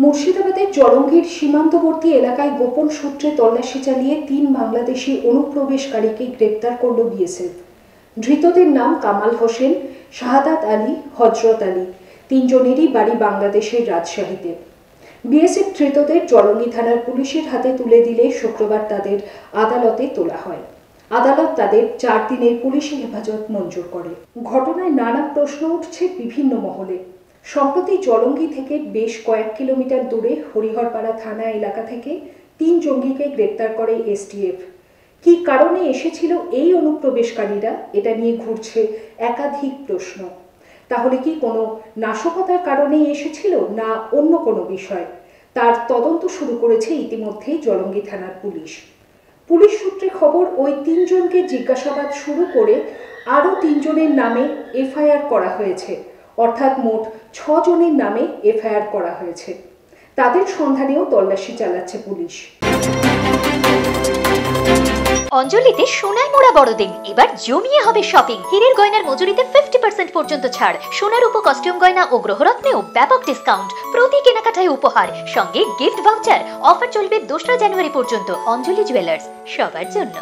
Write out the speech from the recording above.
মুর্শিদাবাদের জলঙ্গির সীমান্তবর্তী এলাকায় গোপন সূত্রে তল্লাশি চালিয়ে ৩ বাংলাদেশি অনুপ্রবেশকারীকে গ্রেপ্তার করল বিএসএফ। ধৃতদের নাম কামাল হোসেন, শাহাদাত আলী, হজরত আলী। তিনজনেরই বাড়ি বাংলাদেশের রাজশাহীতে। বিএসএফ ধৃতদের জলঙ্গি থানার পুলিশের হাতে তুলে দিলে শুক্রবার তাদের আদালতে তোলা হয়। আদালত তাদের ৪ দিনের পুলিশি হেফাজত মঞ্জুর করে। ঘটনায় নানা প্রশ্ন উঠছে বিভিন্ন মহলে। সম্প্রতি জলঙ্গি থেকে বেশ কয়েক কিলোমিটার দূরে হরিহরপাড়া থানা এলাকা থেকে ৩ জঙ্গিকে গ্রেপ্তার করে এসটিএফ। কী কারণে এসেছিল এই অনুপ্রবেশকারীরা, এটা নিয়ে ঘুরছে একাধিক প্রশ্ন। তাহলে কি কোনো নাশকতার কারণেই এসেছিল, না অন্য কোনো বিষয়? তার তদন্ত শুরু করেছে ইতিমধ্যেই জলঙ্গি থানার পুলিশ। পুলিশ সূত্রে খবর, ওই ৩ জনকে জিজ্ঞাসাবাদ শুরু করে আরও ৩ জনের নামে এফআইআর করা হয়েছে। অর্থাৎ মোট ৬ জনের নামে এফআইআর করা হয়েছে। তাদের সন্ধানেও তল্লাশি চালাচ্ছে পুলিশ। অঞ্জলিতে সোনায় মোড়া বড়দিন, এবার জমিয়ে হবে শপিং। হীরের গয়নার মজুরিতে 50% পর্যন্ত ছাড়। সোনার উপ কস্টিউম গয়না ও গ্রহরত্নেও ব্যাপক ডিসকাউন্ট। প্রতি কেনাকাটায় উপহার, সঙ্গে গিফট ভাউচার। অফার চলবে 2রা জানুয়ারি পর্যন্ত। অঞ্জলি জুয়েলার্স, সবার জন্য।